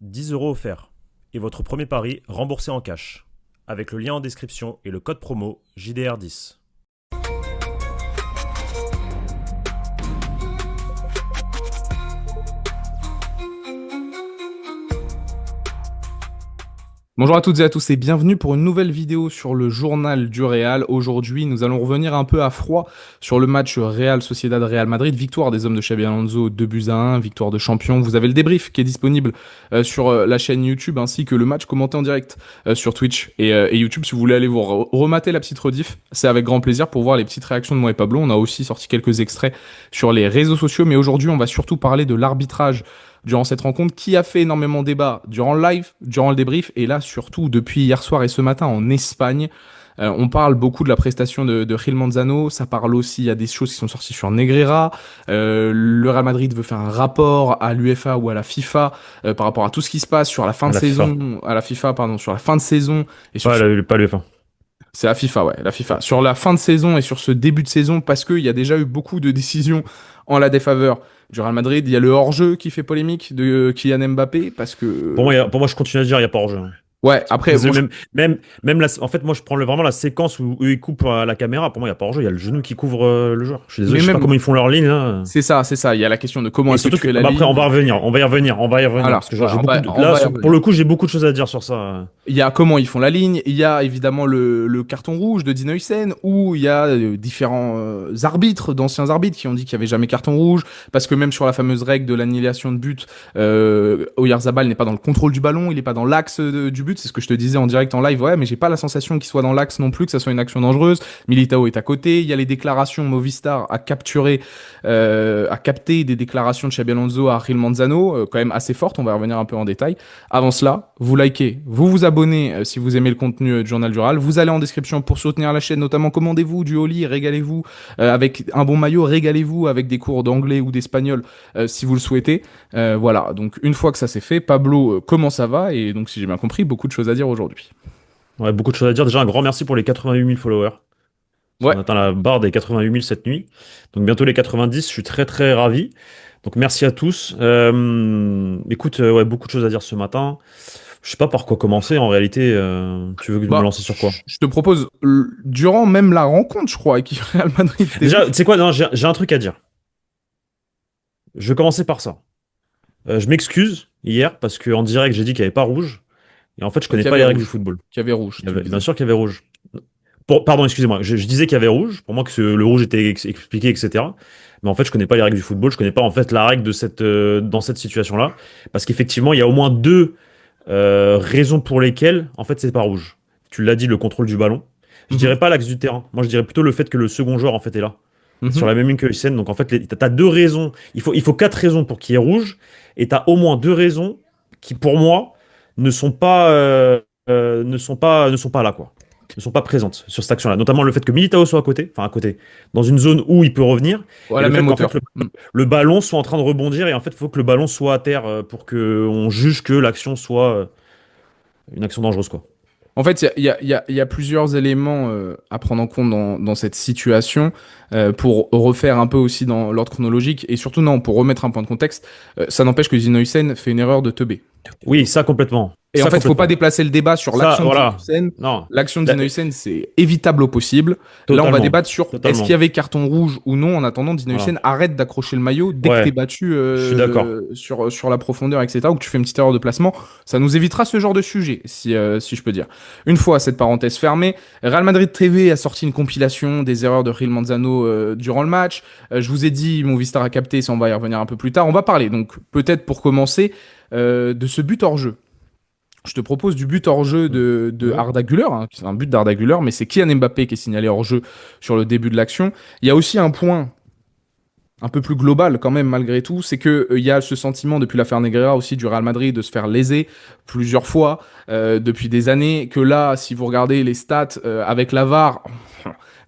10 € offerts. Et votre premier pari remboursé en cash. Avec le lien en description et le code promo JDR10. Bonjour à toutes et à tous et bienvenue pour une nouvelle vidéo sur le journal du Real. Aujourd'hui, nous allons revenir un peu à froid sur le match Real Sociedad-Real Madrid. Victoire des hommes de Xabi Alonso, 2-1, victoire de champion. Vous avez le débrief qui est disponible sur la chaîne YouTube ainsi que le match commenté en direct sur Twitch et YouTube. Si vous voulez aller vous remater la petite rediff, c'est avec grand plaisir pour voir les petites réactions de moi et Pablo. On a aussi sorti quelques extraits sur les réseaux sociaux, mais aujourd'hui, on va surtout parler de l'arbitrage durant cette rencontre qui a fait énormément débat durant le live, durant le débrief et là surtout depuis hier soir et ce matin en Espagne. On parle beaucoup de la prestation de Gil Manzano, ça parle aussi, il y a des choses qui sont sorties sur Negreira, le Real Madrid veut faire un rapport à l'UEFA ou à la FIFA par rapport à tout ce qui se passe sur la fin de saison, à la FIFA pardon, sur la fin de saison et sur Pas l'UEFA. c'est la FIFA, ouais, la FIFA. Sur la fin de saison et sur ce début de saison, parce qu'il y a déjà eu beaucoup de décisions en la défaveur du Real Madrid. Il y a le hors-jeu qui fait polémique de Kylian Mbappé, parce que... Pour moi, je continue à dire, il n'y a pas hors-jeu. Ouais, après... Bon, en fait, moi, je prends vraiment la séquence où eux, ils coupent la caméra. Pour moi, il n'y a pas hors-jeu. Il y a le genou qui couvre le joueur. Je suis désolé, je sais pas comment ils font leur ligne, là. C'est ça. Il y a la question de comment Et est-ce que surtout tu fais la après, ligne. on va y revenir. Alors, Parce que j'ai pour le coup, j'ai beaucoup de choses à dire sur ça. Il y a comment ils font la ligne, il y a évidemment le carton rouge de Dino Hussein, où il y a différents arbitres, d'anciens arbitres, qui ont dit qu'il n'y avait jamais carton rouge, parce que même sur la fameuse règle de l'annulation de but, Oyarzabal n'est pas dans le contrôle du ballon, il n'est pas dans l'axe du but, c'est ce que je te disais en direct en live, ouais, mais j'ai pas la sensation qu'il soit dans l'axe non plus, que ça soit une action dangereuse. Militao est à côté, il y a les déclarations, Movistar a capté des déclarations de Xabi Alonso à Gil Manzano, quand même assez fortes, on va y revenir un peu en détail. Avant cela, vous likez, vous abonnez si vous aimez le contenu du Journal du Real. Vous allez en description pour soutenir la chaîne, notamment commandez-vous du Oli, régalez-vous avec un bon maillot, régalez-vous avec des cours d'anglais ou d'espagnol si vous le souhaitez. Voilà, donc une fois que ça c'est fait, Pablo, comment ça va? Et donc si j'ai bien compris, beaucoup de choses à dire aujourd'hui. Ouais, beaucoup de choses à dire. Déjà, un grand merci pour les 88 000 followers. Ouais. On atteint la barre des 88 000 cette nuit. Donc bientôt les 90, je suis très très ravi. Donc merci à tous. Écoute, ouais, beaucoup de choses à dire ce matin. Je sais pas par quoi commencer en réalité. Tu veux que je me lance sur quoi? Je te propose, durant même la rencontre, je crois, avec Real Madrid. Déjà, tu sais quoi? Non, j'ai un truc à dire. Je vais commencer par ça. Je m'excuse hier parce qu'en direct, j'ai dit qu'il n'y avait pas rouge. Et en fait, je connais pas les règles du football. Qu'il y avait rouge. Bien sûr qu'il y avait rouge. Pardon, excusez-moi. Je disais qu'il y avait rouge. Pour moi, que le rouge était expliqué, etc. Mais en fait, je connais pas les règles du football. Je connais pas en fait la règle de dans cette situation-là. Parce qu'effectivement, il y a au moins deux raisons pour lesquelles, en fait, c'est pas rouge. Tu l'as dit, le contrôle du ballon. Je dirais pas l'axe du terrain. Moi, je dirais plutôt le fait que le second joueur, en fait, est là. Sur la même ligne que Hussein. Donc, en fait, t'as deux raisons. Il faut quatre raisons pour qu'il y ait rouge. Et t'as au moins deux raisons qui, pour moi, ne sont pas là, quoi. Ne sont pas présentes sur cette action-là. Notamment le fait que Militao soit à côté, dans une zone où il peut revenir. À la même hauteur. Le ballon soit en train de rebondir et en fait, il faut que le ballon soit à terre pour qu'on juge que l'action soit une action dangereuse, quoi. En fait, il y a plusieurs éléments à prendre en compte dans cette situation pour refaire un peu aussi dans l'ordre chronologique et surtout, non, pour remettre un point de contexte, ça n'empêche que Dino Hussein fait une erreur de teubé. Oui, ça complètement. Et en fait, il ne faut pas déplacer le débat sur l'action de Dino Hussein. Non. L'action de Dino Hussein, c'est évitable au possible. Totalement. Là, on va débattre sur est-ce qu'il y avait carton rouge ou non. En attendant, Dino Hussein arrête d'accrocher le maillot dès que tu es battu sur la profondeur, etc. ou que tu fais une petite erreur de placement. Ça nous évitera ce genre de sujet, si je peux dire. Une fois cette parenthèse fermée, Real Madrid TV a sorti une compilation des erreurs de Gil Manzano durant le match. Je vous ai dit, Movistar a capté, ça on va y revenir un peu plus tard. On va parler, donc peut-être pour commencer, de ce but hors jeu. Je te propose du but hors jeu de Arda Güler, hein, c'est un but d'Arda Güler, mais c'est Kylian Mbappé qui est signalé hors jeu sur le début de l'action. Il y a aussi un point un peu plus global quand même malgré tout, c'est qu'il y a ce sentiment depuis l'affaire Negreira aussi du Real Madrid de se faire léser plusieurs fois depuis des années, que là, si vous regardez les stats avec la VAR...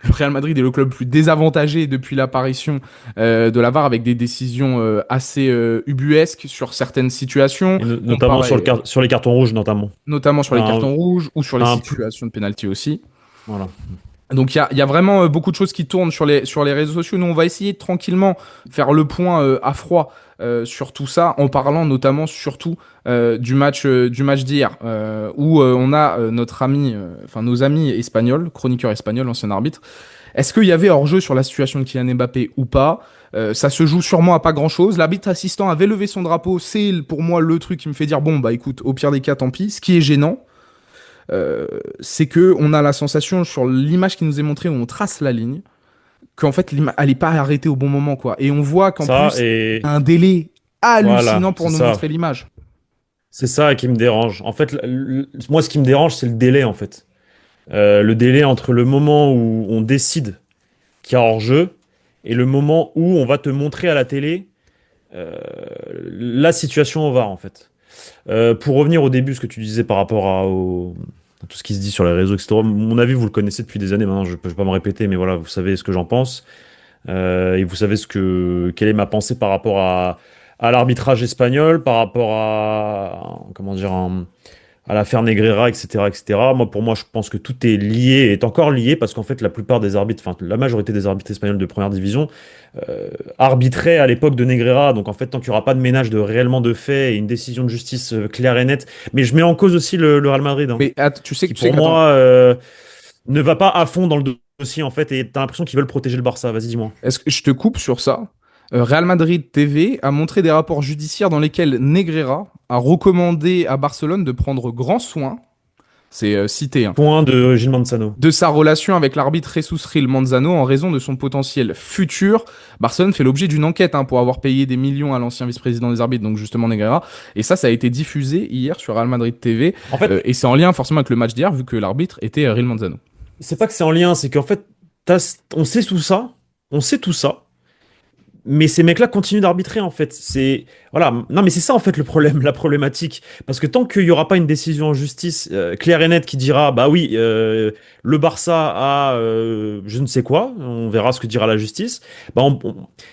Le Real Madrid est le club le plus désavantagé depuis l'apparition de la VAR avec des décisions assez ubuesques sur certaines situations. Notamment sur les cartons rouges, notamment. Notamment sur les cartons rouges ou sur les situations de pénalty aussi. Voilà. Donc il y a vraiment beaucoup de choses qui tournent sur les réseaux sociaux. Nous, on va essayer de tranquillement faire le point à froid sur tout ça, en parlant notamment surtout du match d'hier, où on a notre ami, enfin nos amis espagnols, chroniqueurs espagnols, ancien arbitre. Est-ce qu'il y avait hors-jeu sur la situation de Kylian Mbappé ou pas? Ça se joue sûrement à pas grand-chose. L'arbitre assistant avait levé son drapeau. C'est pour moi le truc qui me fait dire, bon, bah écoute, au pire des cas, tant pis. Ce qui est gênant, c'est que on a la sensation sur l'image qui nous est montrée où on trace la ligne, qu'en fait, elle n'est pas arrêtée au bon moment, quoi. Et on voit qu'en Ça, plus, et un délai voilà, hallucinant c'est pour nous ça. montrer l'image. C'est ça qui me dérange. En fait, moi, ce qui me dérange, c'est le délai, en fait. Le délai entre le moment où on décide qu'il y a hors-jeu et le moment où on va te montrer à la télé euh, la situation au VAR, en fait. Pour revenir au début, ce que tu disais par rapport à tout ce qui se dit sur les réseaux, etc. Mon avis, vous le connaissez depuis des années maintenant, je ne peux pas me répéter, mais voilà, vous savez ce que j'en pense. Et vous savez quelle est ma pensée par rapport à l'arbitrage espagnol, par rapport comment dire, à l'affaire Negreira, etc., etc. Moi, pour moi, je pense que tout est lié, est encore lié, parce qu'en fait, la plupart des arbitres, enfin, la majorité des arbitres espagnols de première division arbitraient à l'époque de Negreira. Donc, en fait, tant qu'il n'y aura pas de ménage réellement de faits et une décision de justice claire et nette, mais je mets en cause aussi le Real Madrid, hein, Mais qui tu sais pour qu'attends, moi ne va pas à fond dans le dossier, en fait, et t'as l'impression qu'ils veulent protéger le Barça. Vas-y, dis-moi. est-ce que je te coupe sur ça? Real Madrid TV a montré des rapports judiciaires dans lesquels Negreira a recommandé à Barcelone de prendre grand soin, c'est cité, hein, Point de Gilles Manzano. de sa relation avec l'arbitre Jesus Gil Manzano en raison de son potentiel futur. Barcelone fait l'objet d'une enquête pour avoir payé des millions à l'ancien vice-président des arbitres, donc justement Negreira. Et ça a été diffusé hier sur Real Madrid TV. En fait, Et c'est en lien forcément avec le match d'hier, vu que l'arbitre était Gil Manzano. c'est pas que c'est en lien, c'est qu'en fait, on sait tout ça, on sait tout ça, mais ces mecs-là continuent d'arbitrer en fait. C'est voilà, non mais c'est ça en fait le problème, la problématique, parce que tant qu'il y aura pas une décision en justice claire et nette qui dira bah oui, le Barça a je ne sais quoi, on verra ce que dira la justice. Bah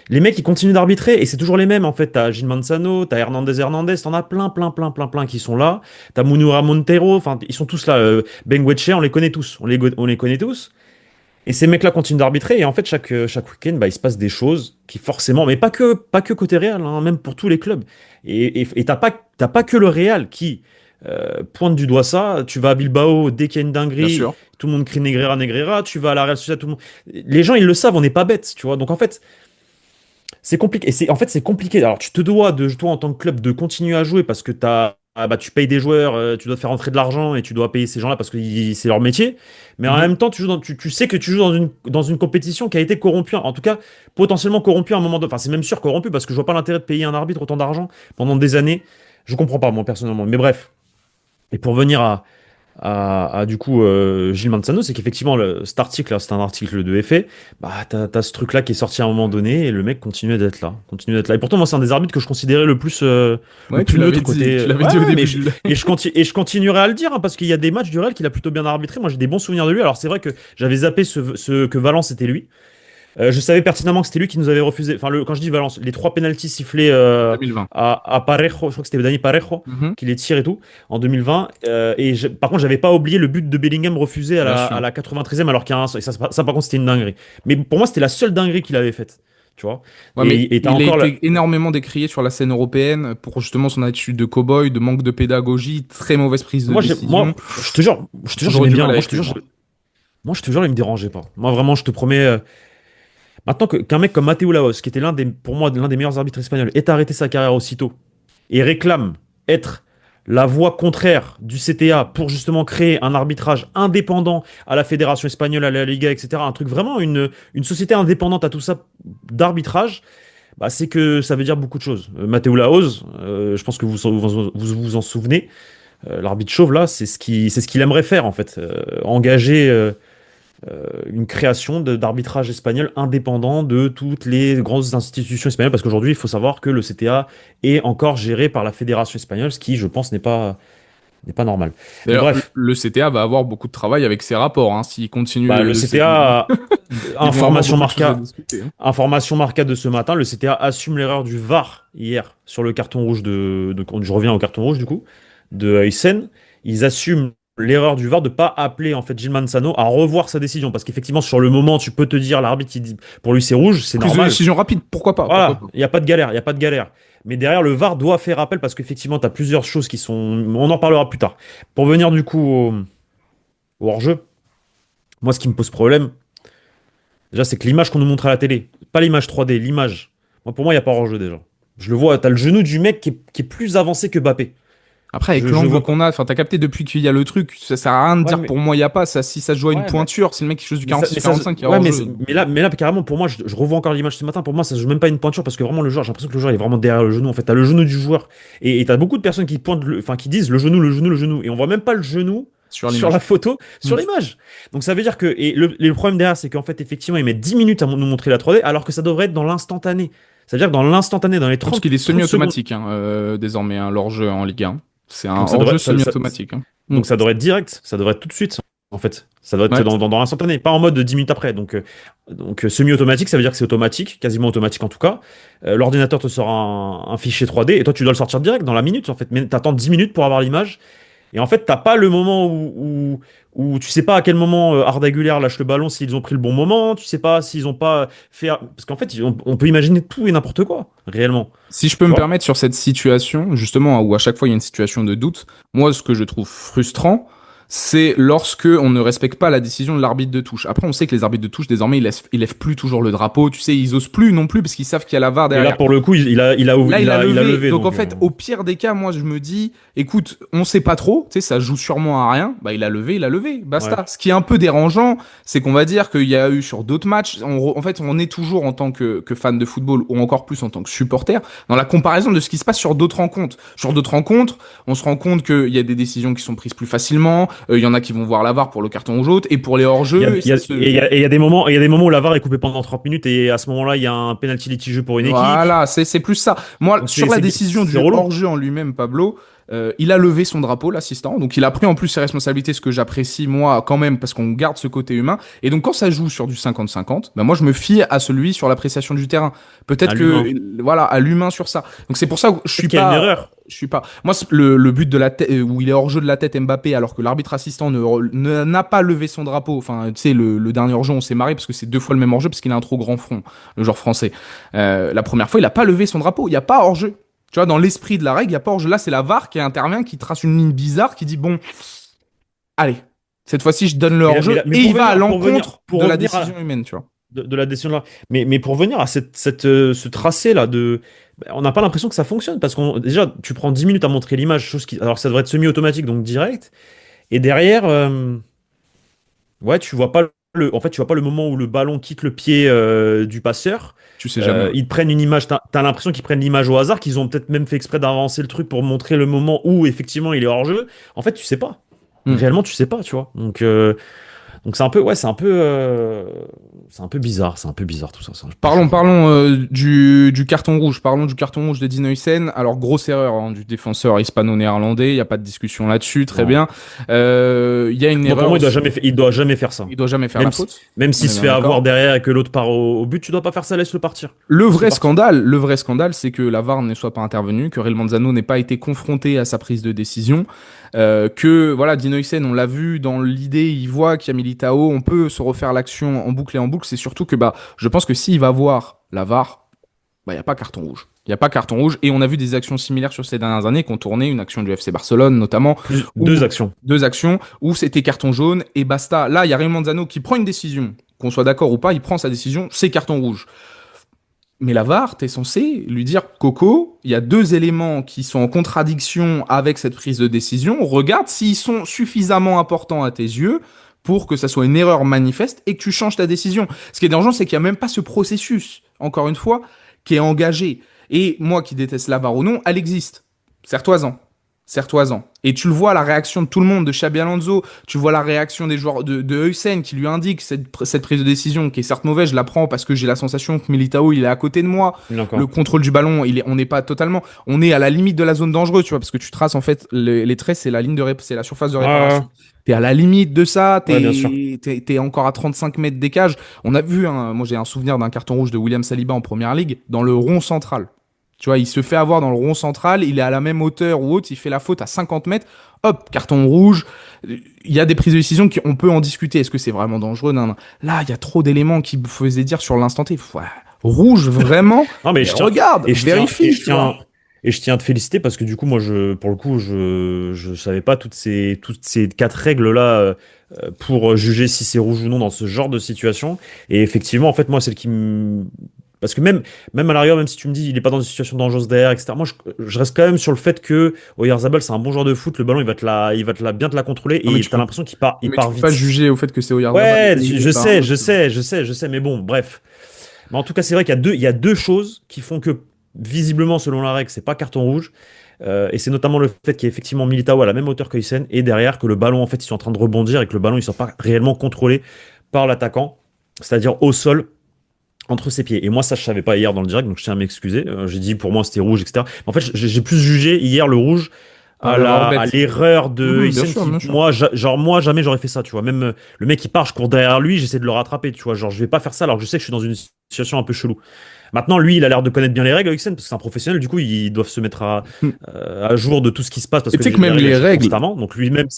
les mecs ils continuent d'arbitrer et c'est toujours les mêmes en fait. T'as Gil Manzano, t'as Hernandez, t'en as plein qui sont là. T'as Munura Montero, enfin ils sont tous là. Benguetcher, on les connaît tous, on les connaît tous. Et ces mecs-là continuent d'arbitrer, et en fait, chaque week-end, bah, il se passe des choses qui forcément, mais pas que côté Real, hein, même pour tous les clubs. Et t'as pas que le Real qui pointe du doigt ça. Tu vas à Bilbao, dès qu'il y a une Bien dinguerie, sûr. tout le monde crie Negreira, Negreira. Tu vas à la Real Sociedad, tout le monde. Les gens, ils le savent, on n'est pas bêtes, tu vois. Donc en fait, c'est compliqué. En fait, c'est compliqué. Alors, tu te dois, toi, en tant que club, de continuer à jouer parce que tu payes des joueurs, tu dois te faire rentrer de l'argent et tu dois payer ces gens-là parce que c'est leur métier. Mais en Mhm. même temps, tu sais que tu joues dans une compétition qui a été corrompue, en tout cas, potentiellement corrompue à un moment donné. Enfin, c'est même sûr corrompue parce que je vois pas l'intérêt de payer un arbitre autant d'argent pendant des années. Je comprends pas, moi, personnellement. Mais bref. Et pour venir du coup Gilles Manzano, c'est qu'effectivement cet article là, c'est un article de effet, bah t'as ce truc là qui est sorti à un moment donné et le mec continue d'être là. Et pourtant moi c'est un des arbitres que je considérais le Ouais, plus neutre côté. tu l'avais Ouais, dit au ouais, début du live. et je continuerai à le dire hein, parce qu'il y a des matchs du Real qu'il a plutôt bien arbitré. Moi j'ai des bons souvenirs de lui. Alors c'est vrai que j'avais zappé que Valence était lui. Je savais pertinemment que c'était lui qui nous avait refusé. Enfin, quand je dis Valence, les trois pénaltys sifflés 2020. à Parejo, je crois que c'était Dani Parejo Mhm. qui les tire et tout en 2020. Par contre, j'avais pas oublié le but de Bellingham refusé Bien à sûr. la 93e alors qu'il y a un. Ça, par contre, c'était une dinguerie. Mais pour moi, c'était la seule dinguerie qu'il avait faite. Tu vois. Ouais, mais Et t'as il a encore été énormément décrié sur la scène européenne pour justement son attitude de cow-boy, de manque de pédagogie, très mauvaise prise de moi, décision. je te jure, J'aurais j'aimais du bien. mal avec lui, moi. Moi, je te jure, il me dérangeait pas. Moi, vraiment, je te promets. Maintenant qu'un mec comme Mateu Laos, qui était pour moi l'un des meilleurs arbitres espagnols, ait arrêté sa carrière aussitôt et réclame être la voix contraire du CTA pour justement créer un arbitrage indépendant à la Fédération espagnole, à la Liga, etc. Un truc vraiment, une société indépendante à tout ça d'arbitrage, bah, c'est que ça veut dire beaucoup de choses. Mateu Laoz, je pense que vous en souvenez, l'arbitre chauve là, c'est ce qu'il aimerait faire en fait. Engager une création d'arbitrage espagnol indépendant de toutes les grandes institutions espagnoles, parce qu'aujourd'hui, il faut savoir que le CTA est encore géré par la Fédération espagnole, ce qui, je pense, n'est pas normal. Mais D'ailleurs, bref, le CTA va avoir beaucoup de travail avec ses rapports, hein. S'il continue bah, le de cette ligne, CTA, ils vont avoir information beaucoup de choses à marqua, discuter, hein. information marqua de ce matin, le CTA assume l'erreur du VAR hier sur le carton rouge je reviens au carton rouge du coup, de Aysen. Ils assument l'erreur du VAR de pas appeler en fait Gilman Sano à revoir sa décision parce qu'effectivement sur le moment tu peux te dire l'arbitre il dit pour lui c'est rouge, c'est Prise de normal. décision rapide, pourquoi pas, pourquoi Voilà, pas. il n'y a pas de galère, il y a pas de galère. Mais derrière le VAR doit faire appel parce qu'effectivement tu as plusieurs choses qui sont on en parlera plus tard. Pour venir du coup au hors-jeu, moi ce qui me pose problème déjà c'est que l'image qu'on nous montre à la télé, pas l'image 3D, l'image. Moi, pour moi il y a pas hors-jeu déjà. Je le vois, tu as le genou du mec qui est plus avancé que Mbappé. Après, avec Je l'angle vois. qu'on a, enfin, t'as capté depuis qu'il y a le truc, ça sert à rien de Ouais, dire mais pour moi, il y a pas. Ça, si ça se joue à une ouais, mais pointure, si le mec qui chose du Mais ça, 46-45, il y a ouais, hors-jeu. mais là, carrément, pour moi, je revois encore l'image ce matin. Pour moi, ça se joue même pas une pointure parce que vraiment, le joueur, j'ai l'impression que le joueur est vraiment derrière le genou. En fait, t'as le genou du joueur et t'as beaucoup de personnes qui pointent, enfin, qui disent le genou, le genou, le genou. Et on voit même pas le genou Sur sur la l'image. photo, Mm. sur l'image. Donc ça veut dire que, et le problème derrière, c'est qu'en fait, effectivement, ils mettent 10 minutes à nous montrer la 3D alors que ça devrait être dans l'instantané. C'est-à-dire que dans l'instantané, dans les Parce 30, qu'il est 30 secondes. semi-automatique, hein, désormais, hein, l'hors-jeu en Ligue 1. C'est un Donc ça devrait, hors-jeu semi-automatique. Hein. Mm. donc ça devrait être direct, ça devrait être tout de suite, en fait. Ça doit être Ouais. dans l'instantané, pas en mode 10 minutes après. Semi-automatique, ça veut dire que c'est automatique, quasiment automatique en tout cas. L'ordinateur te sort un fichier 3D et toi tu dois le sortir direct dans la minute en fait. Mais t'attends 10 minutes pour avoir l'image. Et en fait, t'as pas le moment où tu sais pas à quel moment Arda Güler lâche le ballon, s'ils ont pris le bon moment, tu sais pas s'ils ont pas fait. Parce qu'en fait, on peut imaginer tout et n'importe quoi, réellement. Si je peux Tu me vois? permettre sur cette situation, justement, où à chaque fois il y a une situation de doute, moi, ce que je trouve frustrant, c'est lorsque on ne respecte pas la décision de l'arbitre de touche. Après, on sait que les arbitres de touche, désormais, ils lèvent plus toujours le drapeau. Tu sais, ils osent plus non plus parce qu'ils savent qu'il y a la VAR Et là, derrière. pour le coup, Là, il a il a levé. levé. Donc, en Donc, fait, au pire des cas, moi, je me dis, écoute, on sait pas trop, tu sais, ça joue sûrement à rien. Bah, il a levé, ouais. basta. Ce qui est un peu dérangeant, c'est qu'on va dire qu'il y a eu sur d'autres matchs, en fait, on est toujours en tant que fan de football ou encore plus en tant que supporter dans la comparaison de ce qui se passe sur d'autres rencontres. Sur d'autres rencontres, on se rend compte qu'il y a des décisions qui sont prises plus facilement, il y en a qui vont voir la VAR pour le carton rouge et pour les hors-jeux, Il y a, il y a des moments, il y a des moments où la VAR est coupée pendant 30 minutes et à ce moment-là, il y a un penalty litigieux pour une équipe. Voilà, c'est plus ça. Moi, Donc sur la décision c'est du relou. hors-jeu en lui-même, Pablo, il a levé son drapeau, l'assistant. Donc, il a pris en plus ses responsabilités, ce que j'apprécie, moi, quand même, parce qu'on garde ce côté humain. Et donc, quand ça joue sur du 50-50, ben moi, je me fie à celui sur l'appréciation du terrain. Peut-être À l'humain. que, voilà, à l'humain sur ça. Donc, c'est pour ça que Peut-être qu'il y a une erreur. je suis pas. Moi, le but de la tête, où il est hors jeu de la tête Mbappé, alors que l'arbitre assistant n'a pas levé son drapeau. Enfin, tu sais, le dernier hors jeu, on s'est marré parce que c'est 2 fois le même hors jeu parce qu'il a un trop grand front, le joueur français. La première fois, il a pas levé son drapeau. Il y a pas hors jeu. Tu vois, dans l'esprit de la règle, il y a pas hors jeu. Là, c'est la VAR qui intervient, qui trace une ligne bizarre, qui dit bon, allez, cette fois-ci, je donne le hors jeu Mais et il va à l'encontre pour de la revenir décision humaine, tu vois. de la décision là. Mais pour revenir à ce tracé-là, on n'a pas l'impression que ça fonctionne parce qu'on déjà, tu prends 10 minutes à montrer l'image, alors ça devrait être semi-automatique, donc direct. Et derrière, ouais, en fait, tu vois pas le moment où le ballon quitte le pied du passeur. Tu sais jamais. Ouais. Ils prennent une image, t'as l'impression qu'ils prennent l'image au hasard, qu'ils ont peut-être même fait exprès d'avancer le truc pour montrer le moment où effectivement il est hors jeu. En fait, tu sais pas. Hmm. Réellement, tu sais pas, tu vois. Donc c'est un peu, ouais, c'est un peu bizarre, tout ça. Parlons du carton rouge. Parlons du carton rouge d'Edin Huysen. Alors, grosse erreur hein, du défenseur hispano-néerlandais. Il n'y a pas de discussion là-dessus. Très Non. bien. Il y a une Moi, pour erreur moi, aussi. il doit jamais faire ça. Il doit jamais faire la Même si, faute. même On s'il est se bien fait avoir d'accord. derrière et que l'autre part au but, tu dois pas faire ça, laisse-le partir. Le vrai scandale, c'est que la VAR ne soit pas intervenue, que Real Manzano n'ait pas été confronté à sa prise de décision, que voilà, Dean Huysen, on l'a vu dans l'idée, il voit qu'il y a Militao, on peut se refaire l'action en boucle et en boucle. C'est surtout que bah, je pense que s'il va voir la VAR, bah, il n'y a pas carton rouge. Il n'y a pas carton rouge. Et on a vu des actions similaires sur ces dernières années qui ont tourné, une action du FC Barcelone notamment. Deux actions. Deux actions où c'était carton jaune et basta. Là, il y a Raymond Manzano qui prend une décision, qu'on soit d'accord ou pas, il prend sa décision, c'est carton rouge. Mais la VAR, t'es censé lui dire, Coco, il y a 2 éléments qui sont en contradiction avec cette prise de décision. Regarde s'ils sont suffisamment importants à tes yeux pour que ça soit une erreur manifeste et que tu changes ta décision. Ce qui est dérangeant, c'est qu'il n'y a même pas ce processus, encore une fois, qui est engagé. Et moi qui déteste la VAR ou non, elle existe. Serre-toi-en. Serre-toi-en. Et tu le vois, la réaction de tout le monde, de Xabi Alonso, tu vois la réaction des joueurs de Huysen qui lui indique cette prise de décision qui est certes mauvaise, je la prends parce que j'ai la sensation que Militao, il est à côté de moi. Le D'accord. contrôle du ballon, on n'est pas totalement, on est à la limite de la zone dangereuse, tu vois, parce que tu traces en fait les traits, c'est la ligne c'est la surface de Ouais, réparation. T'es à la limite de ça, ouais, bien sûr. t'es encore à 35 mètres des cages. On a vu, moi j'ai un souvenir d'un carton rouge de William Saliba en première ligue dans le rond central. Tu vois, il se fait avoir dans le rond central, il est à la même hauteur ou autre, il fait la faute à 50 mètres, hop, carton rouge. Il y a des prises de décision on peut en discuter. Est-ce que c'est vraiment dangereux? Non, non. Là, il y a trop d'éléments qui me faisaient dire sur l'instant T, ouais, rouge, vraiment? Non, mais Mais regarde, et vérifie, tu vois. et je tiens à te féliciter parce que du coup, moi, pour le coup, je savais pas toutes ces quatre règles-là pour juger si c'est rouge ou non dans ce genre de situation. Et effectivement, en fait, moi, celle qui me, parce que même à l'arrière, même si tu me dis il est pas dans une situation dangereuse derrière, etc. Moi, je reste quand même sur le fait que Oyarzabal, c'est un bon joueur de foot. Le ballon, bien te la contrôler Non, et t'as l'impression il mais tu part peux pas vite. juger au fait que c'est Oyarzabal Ouais, ou je sais, Barros. je sais, mais bon, bref. Mais en tout cas, c'est vrai il y a deux choses qui font que, visiblement, selon la règle, c'est pas carton rouge. Et c'est notamment le fait qu'il y ait effectivement Militao à la même hauteur que Hysén et derrière que le ballon, en fait, ils sont en train de rebondir et que le ballon, il ne soit pas réellement contrôlé par l'attaquant, c'est-à-dire au sol, entre ses pieds. Et moi, ça, je savais pas hier dans le direct, donc je tiens à m'excuser. J'ai dit pour moi, c'était rouge, etc. Mais en fait, j'ai plus jugé hier le rouge À l'erreur à bête. l'erreur de Bien Hysén sûr, qui, bien sûr. moi, genre, moi, jamais j'aurais fait ça, tu vois. Même le mec qui part, je cours derrière lui, j'essaie de le rattraper, tu vois. Genre, je vais pas faire ça alors que je sais que je suis dans une situation un peu chelou. Maintenant, lui, il a l'air de connaître bien les règles, Hysén, parce que c'est un professionnel, du coup, ils doivent se mettre à jour de tout ce qui se passe parce Et que tu sais que les même règles, elles les changent règles, constamment. Donc lui-même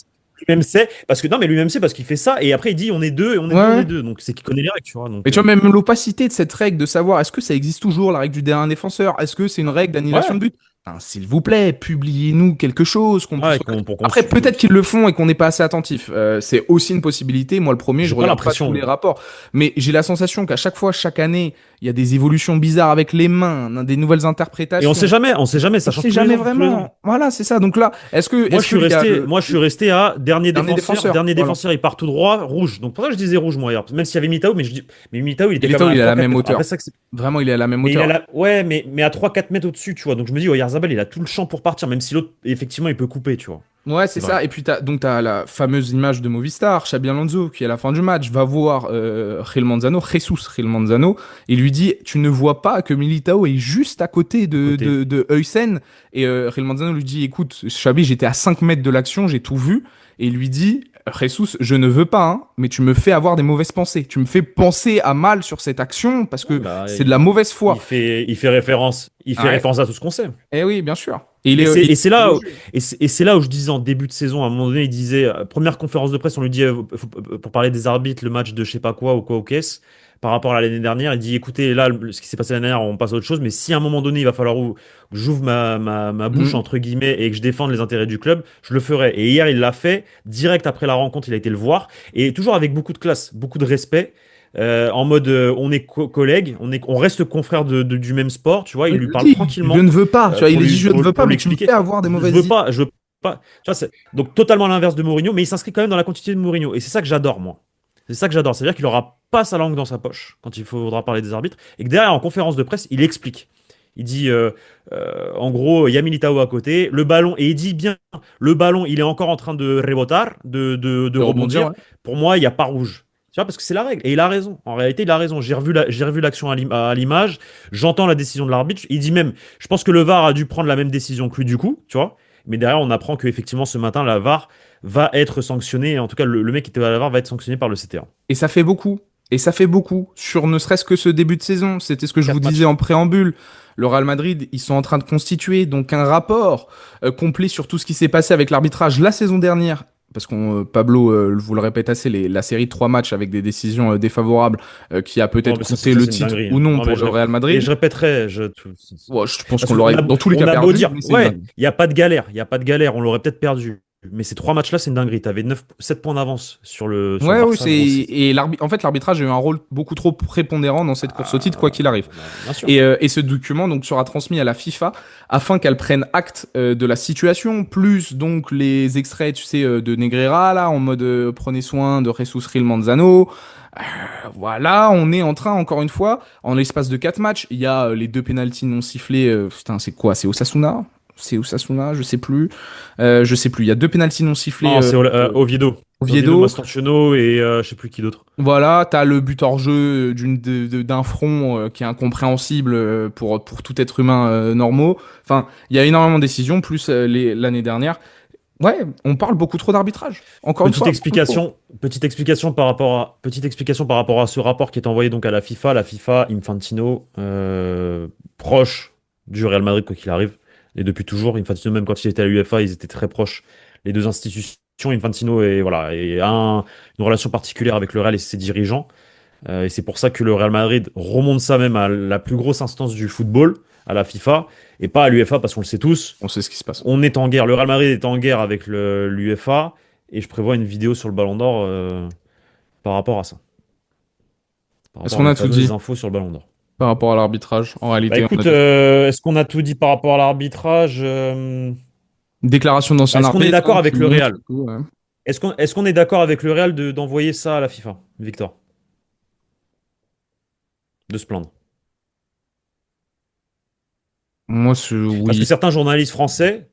sait, parce que non, mais lui-même sait parce qu'il fait ça et après il dit on est deux et on est ouais, deux, on ouais. est deux. Donc c'est qu'il connaît les règles, tu vois. Donc Et tu vois, même l'opacité de cette règle, de savoir est-ce que ça existe toujours, la règle du dernier défenseur? Est-ce que c'est une règle d'annulation ouais, de but? Enfin, s'il vous plaît, publiez-nous quelque chose qu'on puisse ouais, regarder. pour qu'on Après, peut-être qu'ils le font et qu'on n'est pas assez attentif. C'est aussi une possibilité. Moi, le premier, je j'ai pas regarde pas tous les l'impression. rapports. Mais j'ai la sensation qu'à chaque fois, chaque année, il y a des évolutions bizarres avec les mains, des nouvelles Et interprétations. on sait jamais, On ça change sait jamais tous les ans. vraiment. Voilà, c'est ça. Donc là, est-ce qu'il y a Moi je suis resté à dernier défenseur? dernier Voilà. défenseur, il part tout droit, rouge. Donc pour ça je disais rouge moi hier, même s'il y avait Mitao, mais Mitao il Et était quand Leto, même à il est à trois la quatre même mètres. hauteur. Après ça, Vraiment, il est à la même mais hauteur. ouais, mais à trois quatre mètres au-dessus, tu vois. Donc je me dis, Oyarzabal, il a tout le champ pour partir, même si l'autre, effectivement, il peut couper, tu vois. Ouais, c'est C'est vrai. ça. Et puis, t'as la fameuse image de Movistar, Xabi Alonso, qui à la fin du match va voir Gil Manzano, Jesus Gil Manzano, et lui dit, tu ne vois pas que Militao est juste à côté À côté. de Huysen. Et Gil Manzano lui dit, écoute, Xabi, j'étais à 5 mètres de l'action, j'ai tout vu. Et il lui dit, Jesus, je ne veux pas, hein, mais tu me fais avoir des mauvaises pensées. Tu me fais penser à mal sur cette action parce Ouais, que bah, c'est de la mauvaise foi. il fait Ouais. référence à tout ce qu'on sait. Eh oui, bien sûr. Et Mais il est et c'est là, élogieux. et c'est là où je disais en début de saison, à un moment donné, il disait, première conférence de presse, on lui dit, pour parler des arbitres, le match de je sais pas quoi ou quoi ou qu'est-ce, par rapport à l'année dernière, il dit, écoutez, là, ce qui s'est passé l'année dernière, on passe à autre chose, mais si à un moment donné, il va falloir que j'ouvre ma bouche, Mm. entre guillemets, et que je défende les intérêts du club, je le ferai. Et hier, il l'a fait, direct après la rencontre, il a été le voir, et toujours avec beaucoup de classe, beaucoup de respect. En mode on est collègues, on reste confrères du même sport, tu vois, il Il lui le parle dit, je tranquillement ne veux pas. Tu vois, il a dit, je ne veux pas, pour lui mais tu me expliquer. fais avoir des mauvaises idées. Je veux pas. Tu vois, donc totalement à l'inverse de Mourinho, mais il s'inscrit quand même dans la continuité de Mourinho. Et c'est ça que j'adore, moi. C'est ça que j'adore. C'est-à-dire qu'il aura pas sa langue dans sa poche quand il faudra parler des arbitres. Et que derrière, en conférence de presse, il explique. Il dit, en gros, il y a Militao à côté, le ballon, et il dit bien, le ballon, il est encore en train de rebotar, de De rebondir, rebondir. ouais. Pour moi, il n'y a pas rouge. Tu vois, parce que c'est la règle. Et il a raison. En réalité, il a raison. J'ai revu l'action à l'image. J'entends la décision de l'arbitre. Il dit même, je pense que le VAR a dû prendre la même décision que lui, du coup, tu vois. Mais derrière, on apprend qu'effectivement, ce matin, la VAR va être sanctionné. En tout cas, le mec qui était à la VAR va être sanctionné par le CTA. Et ça fait beaucoup. Et ça fait beaucoup sur ne serait-ce que ce début de saison. C'était ce que je vous Quatre disais matchs. en préambule. Le Real Madrid, ils sont en train de constituer donc un rapport complet sur tout ce qui s'est passé avec l'arbitrage la saison dernière. Parce qu'on Pablo vous le répète assez, la série de 3 matchs avec des décisions défavorables qui a Non, peut-être mais coûté ça, le c'est une titre dinguerie, ou hein. non Non, mais pour le Real et Madrid. je répéterai. Ouais, je pense Parce qu'on qu'on l'aurait dans tous les cas on a beau perdu, dire, mais c'est une ouais, dinguerie. il y a pas de galère, on l'aurait peut-être perdu. Mais ces 3 matchs-là, c'est une dinguerie. T'avais 7 points d'avance sur le Ouais, oui, Barça, gros. en fait l'arbitrage a eu un rôle beaucoup trop prépondérant dans cette course au titre quoi qu'il arrive. Bah, bien sûr. Et ce document donc sera transmis à la FIFA afin qu'elle prenne acte de la situation, plus donc les extraits, tu sais, de Negreira là en mode prenez soin de Jesus Gil Manzano. Voilà, on est en train encore une fois en l'espace de 4 matchs, il y a les 2 pénaltys non sifflés. Putain, c'est quoi? C'est Osasuna? C'est Osasuna, je sais plus. Je sais plus. Il y a 2 pénaltys non sifflés. Non, c'est Oviedo. Oviedo, Oviedo. Mastantuono et je sais plus qui d'autre. Voilà, t'as le but hors jeu d'un front qui est incompréhensible pour tout être humain normaux. Enfin, il y a énormément de décisions, plus l'année dernière. Ouais, on parle beaucoup trop d'arbitrage. Encore une fois, beaucoup trop. Petite explication par rapport à ce rapport qui est envoyé donc à la FIFA. La FIFA, Infantino, proche. du Real Madrid, quoi qu'il arrive. Et depuis toujours, Infantino, même quand il était à l'UEFA, ils étaient très proches. Les deux institutions, Infantino a une relation particulière avec le Real et ses dirigeants. Et c'est pour ça que le Real Madrid remonte ça même à la plus grosse instance du football, à la FIFA, et pas à l'UEFA, parce qu'on le sait tous. On sait ce qui se passe. On est en guerre. Le Real Madrid est en guerre avec l'UEFA, et je prévois une vidéo sur le Ballon d'Or par rapport à ça. Par Est-ce rapport à qu'on mes a tout dit fameuses infos sur le Ballon d'Or. par rapport à l'arbitrage? En Bah réalité, on a écoute, tout. est-ce qu'on a tout dit par rapport à l'arbitrage Déclaration bah, d'ancien est-ce qu'on est arbitre d'accord hein, avec qui le montre Real? et tout, ouais. Est-ce qu'on est d'accord avec le Real d'envoyer ça à la FIFA, Victor? De se plaindre? Moi, Parce que oui. certains journalistes français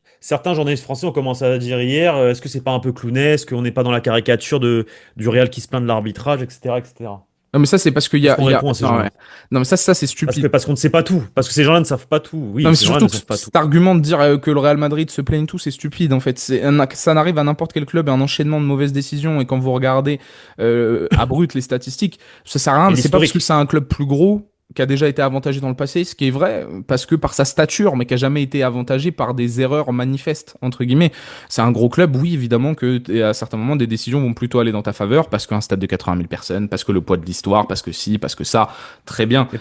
ont commencé à dire hier, est-ce que c'est pas un peu clownesque, qu'on n'est pas dans la caricature du Real qui se plaint de l'arbitrage, etc., etc. Non, mais ça, c'est parce qu'il y Qu'est-ce a, qu'on répond à ces Non, ouais. gens-là? Non, mais ça, c'est stupide. Parce qu'on ne sait pas tout. Parce que ces gens-là ne savent pas tout. Non, Oui, mais ces c'est gens-là ne surtout que savent pas tout. cet argument de dire que le Real Madrid se plaigne tout, c'est stupide en fait. Ça n'arrive à n'importe quel club, un enchaînement de mauvaises décisions. Et quand vous regardez à brut les statistiques, ça sert à Et rien. C'est pas parce que l'historique. c'est un club plus gros qui a déjà été avantagé dans le passé, ce qui est vrai, parce que par sa stature, mais qui a jamais été avantagé par des erreurs manifestes, entre guillemets. C'est un gros club, oui, évidemment que à certains moments, des décisions vont plutôt aller dans ta faveur, parce qu'un stade de 80 000 personnes, parce que le poids de l'histoire, parce que si, parce que ça, très bien. Mais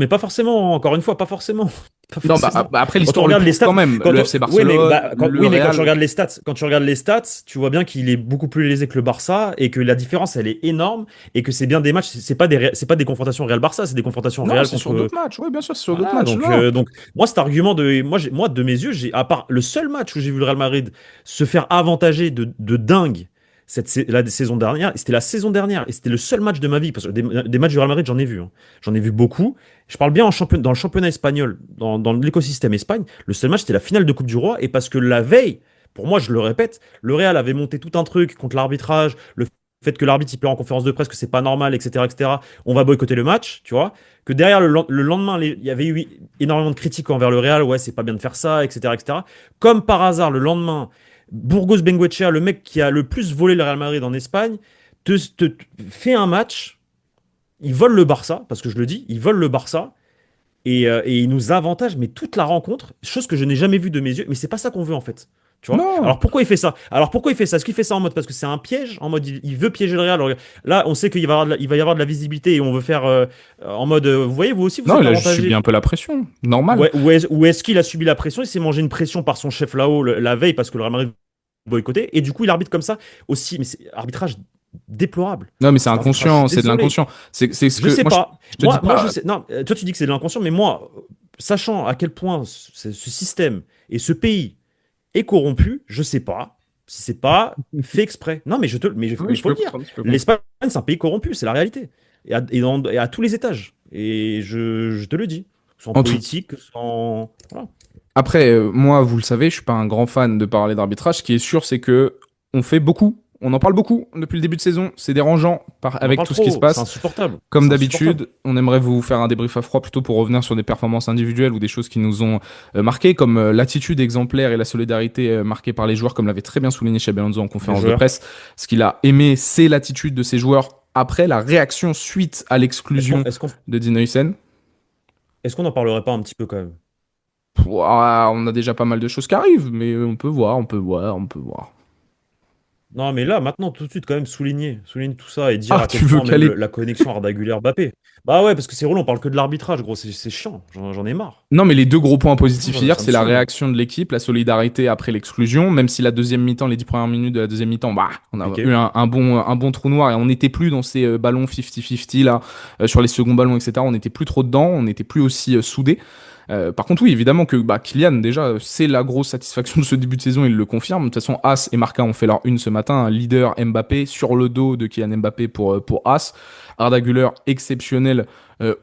pas forcément, encore une fois, pas forcément. Pas Non, forcément. après Quand on l'histoire le regarde les prouve stats, quand même. Le FC Barcelone, le oui, mais quand tu Real. regardes les stats, tu vois bien qu'il est beaucoup plus lésé que le Barça et que la différence, elle est énorme et que c'est bien des matchs, c'est pas des confrontations Real-Barça, c'est des confrontations Non, Real c'est sur contre. d'autres matchs. Oui, bien sûr, c'est sur d'autres Voilà, matchs. Non. donc moi cet argument moi de mes yeux, à part le seul match où j'ai vu le Real Madrid se faire avantager de dingue la saison dernière, et c'était la saison dernière et c'était le seul match de ma vie parce que des matchs du Real Madrid, j'en ai vu hein. J'en ai vu beaucoup. Je parle bien dans le championnat espagnol, dans l'écosystème Espagne, le seul match c'était la finale de Coupe du Roi et parce que la veille, pour moi, je le répète, le Real avait monté tout un truc contre l'arbitrage, le fait que l'arbitre il pleure en conférence de presse que c'est pas normal, etc., etc. On va boycotter le match, tu vois que derrière le lendemain, il y avait eu énormément de critiques envers le Real, ouais, c'est pas bien de faire ça, etc., etc. Comme par hasard, le lendemain, Burgos Bengoechea, le mec qui a le plus volé le Real Madrid en Espagne, te fait un match, il vole le Barça, parce que je le dis, il vole le Barça, et il nous avantage, mais toute la rencontre, chose que je n'ai jamais vue de mes yeux, mais c'est pas ça qu'on veut en fait. Tu vois? Non. Alors pourquoi il fait ça? Est-ce qu'il fait ça en mode parce que c'est un piège, en mode il veut piéger le Real. Alors, là, on sait il va y avoir de la visibilité et on veut faire en mode vous voyez, vous aussi vous Non, êtes il a juste subi avantagé. un peu la pression. Normal. Ou est-ce qu'il a subi la pression? Il s'est mangé une pression par son chef là-haut la veille parce que le Real Madrid boycotté et du coup il arbitre comme ça aussi. Mais c'est arbitrage déplorable. Non, mais c'est C'est arbitrage. Je suis inconscient. C'est de désolé. l'inconscient. C'est ce Je que. sais Moi, pas. je te dis Je pas. sais. Non, toi, tu dis que c'est de l'inconscient, mais moi, sachant à quel point ce système et ce pays est corrompu, je sais pas si c'est pas fait exprès. Non, Oui, mais je faut peux le dire. comprendre. Je peux comprendre. L'Espagne, c'est un pays corrompu, c'est la réalité. Et à tous les étages. Et je te le dis. Sans En tout. politique, sans. Voilà. Après, moi, vous le savez, je suis pas un grand fan de parler d'arbitrage. Ce qui est sûr, c'est que on fait beaucoup. On en parle beaucoup depuis le début de saison. C'est dérangeant On en avec parle tout ce qui se trop, c'est passe. insupportable. Comme C'est insupportable. d'habitude, on aimerait vous faire un débrief à froid plutôt pour revenir sur des performances individuelles ou des choses qui nous ont marqué, comme l'attitude exemplaire et la solidarité marquée par les joueurs, comme l'avait très bien souligné Xabi Alonso en Les conférence de joueurs. presse. Ce qu'il a aimé, c'est l'attitude de ses joueurs après la réaction suite à Est-ce qu'on l'exclusion est-ce qu'on de Dino Hussein. est-ce qu'on en parlerait pas un petit peu quand même? Ouah, on a déjà pas mal de choses qui arrivent, mais on peut voir, on peut voir, on peut voir. Non, mais là, maintenant, tout de suite, quand même, souligne tout ça et dire Ah, à quel tu veux point même caler. la connexion Arda Güler-Mbappé. Bah ouais, parce que c'est relou, on parle que de l'arbitrage, gros, c'est chiant, j'en ai marre. Non, mais les deux gros points Franchement, positifs hier, ça me c'est la saoule. réaction de l'équipe, la solidarité après l'exclusion, même si la deuxième mi-temps, les 10 premières minutes de la deuxième mi-temps, bah, on a eu Compliqué. un bon trou noir et on n'était plus dans ces ballons 50-50 là, sur les seconds ballons, etc. On n'était plus trop dedans, on n'était plus aussi soudés. Par contre, oui, évidemment que bah, Kylian, déjà, c'est la grosse satisfaction de ce début de saison, il le confirme. De toute façon, As et Marca ont fait leur une ce matin, un leader Mbappé sur le dos de Kylian Mbappé pour As. Arda Güler, exceptionnel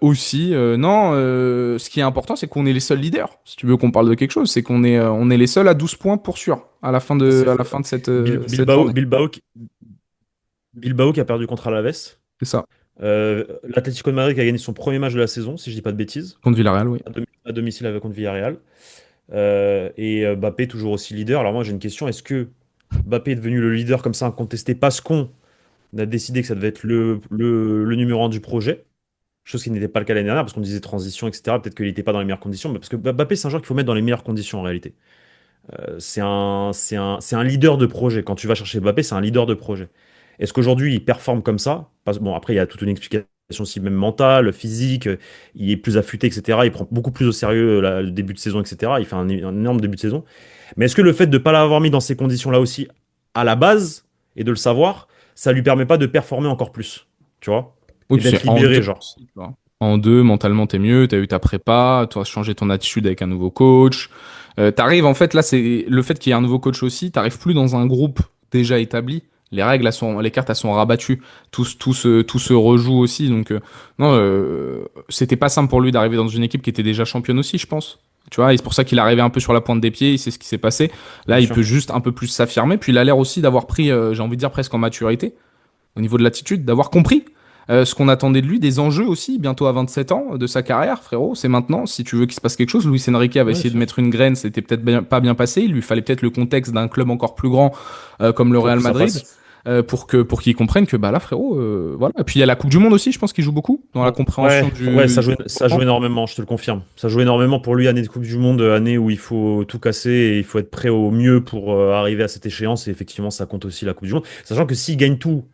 aussi. Non, ce qui est important, c'est qu'on est les seuls leaders. Si tu veux qu'on parle de quelque chose, c'est on est les seuls à 12 points pour sûr à la fin Ça, c'est à fou. la fin de cette Bilbao, journée. Bilbao qui a perdu contre Alaves. C'est ça, L'Atlético de Madrid qui a gagné son premier match de la saison, si je dis pas de bêtises, contre Villarreal, oui. à domicile avec contre Villarreal. Mbappé toujours aussi leader. Alors moi j'ai une question, est-ce que Mbappé est devenu le leader comme ça incontesté parce qu'on a décidé que ça devait être le numéro un du projet? chose qui n'était pas le cas l'année dernière, parce qu'on disait transition, etc. Peut-être qu'il n'était pas dans les meilleures conditions, mais parce que Mbappé, c'est un joueur qu'il faut mettre dans les meilleures conditions en réalité. C'est un leader de projet. Quand tu vas chercher Mbappé, c'est un leader de projet. Est-ce qu'aujourd'hui, il performe comme ça? Bon, après, il y a toute une explication aussi, même mentale, physique. Il est plus affûté, etc. Il prend beaucoup plus au sérieux le début de saison, etc. Il fait un énorme début de saison. Mais est-ce que le fait de ne pas l'avoir mis dans ces conditions-là aussi à la base et de le savoir, ça lui permet pas de performer encore plus? Tu vois? Oui, Et d'être libéré, genre. En deux, mentalement, t'es mieux, t'as eu ta prépa, tu as changé ton attitude avec un nouveau coach. T'arrives, en fait, là, c'est le fait qu'il y ait un nouveau coach aussi, t'arrives plus dans un groupe déjà établi. Les règles, les cartes, elles sont rabattues. Tout se rejoue aussi. Donc, non, c'était pas simple pour lui d'arriver dans une équipe qui était déjà championne aussi, je pense. Tu vois, et c'est pour ça qu'il est arrivé un peu sur la pointe des pieds, il sait ce qui s'est passé. Là, Bien il sûr. peut juste un peu plus s'affirmer. Puis il a l'air aussi d'avoir pris, j'ai envie de dire presque en maturité, au niveau de l'attitude, d'avoir compris ce qu'on attendait de lui, des enjeux aussi, bientôt à 27 ans de sa carrière, frérot. C'est maintenant, si tu veux qu'il se passe quelque chose. Luis Enrique avait Ouais, essayé de sûr. mettre une graine, c'était peut-être pas bien passé. Il lui fallait peut-être le contexte d'un club encore plus grand comme le Pour Real que ça Madrid. passe. Pour qu'il comprenne que bah là frérot voilà. Et puis il y a la Coupe du Monde aussi, je pense qu'il joue beaucoup dans la compréhension Ouais, ouais, du ça joue énormément, je te le confirme. Ça joue énormément pour lui, année de Coupe du Monde, année où il faut tout casser et il faut être prêt au mieux pour arriver à cette échéance. Et effectivement, ça compte aussi la Coupe du Monde. Sachant que s'il gagne tout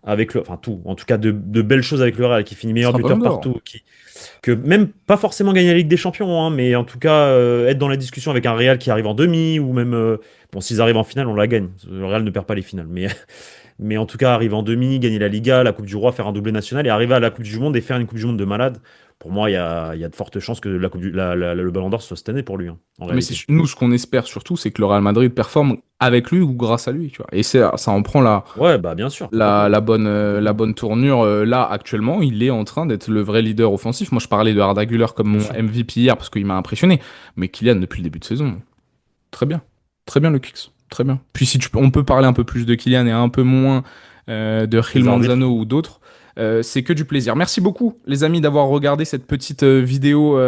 avec enfin tout, en tout cas de belles choses avec le Real, qui finit il meilleur sera Ballon buteur d'Or. partout, que même pas forcément gagner la Ligue des Champions, hein, mais en tout cas être dans la discussion avec un Real qui arrive en demi ou même bon, s'ils arrivent en finale, on la gagne. Le Real ne perd pas les finales, mais en tout cas, arriver en demi, gagner la Liga, la Coupe du Roi, faire un doublé national et arriver à la Coupe du Monde et faire une Coupe du Monde de malade. Pour moi, il y a de fortes chances que le Ballon d'Or soit cette année pour lui, hein, en Mais c'est réalité. nous ce qu'on espère surtout, c'est que le Real Madrid performe avec lui ou grâce à lui, tu vois. Et ça en prend Ouais, bah bien sûr, la, complètement. la bonne, la Complètement. bonne tournure. Là, actuellement, il est en train d'être le vrai leader offensif. Moi, je parlais de Arda Güler comme Bien mon sûr. MVP hier parce qu'il m'a impressionné. Mais Kylian, depuis le début de saison, très bien. Très bien, le Kicks. Très bien. Puis si on peut parler un peu plus de Kylian et un peu moins de Gil Les arbitres. Manzano ou d'autres, c'est que du plaisir. Merci beaucoup, les amis, d'avoir regardé cette petite vidéo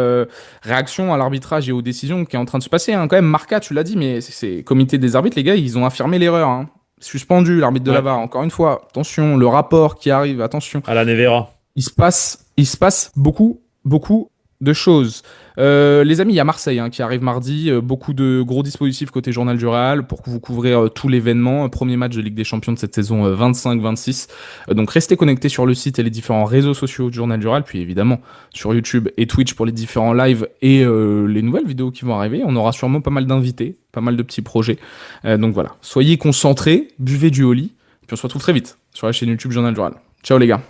réaction à l'arbitrage et aux décisions qui est en train de se passer, hein. Quand même, Marca, tu l'as dit, mais c'est comité des arbitres, les gars, ils ont affirmé l'erreur, hein. Suspendu, l'arbitre de la Ouais. VAR. Encore une fois, attention, le rapport qui arrive, attention. À la Nevera. Il se passe beaucoup, beaucoup de choses. Les amis, il y a Marseille hein, qui arrive mardi. Beaucoup de gros dispositifs côté Journal du Real pour vous couvrir tout l'événement. Premier match de Ligue des Champions de cette saison 25-26. Donc restez connectés sur le site et les différents réseaux sociaux du Journal du Real. Puis évidemment sur YouTube et Twitch pour les différents lives et les nouvelles vidéos qui vont arriver. On aura sûrement pas mal d'invités, pas mal de petits projets. Donc voilà, soyez concentrés, buvez du Oli. Puis on se retrouve très vite sur la chaîne YouTube Journal du Real. Ciao les gars.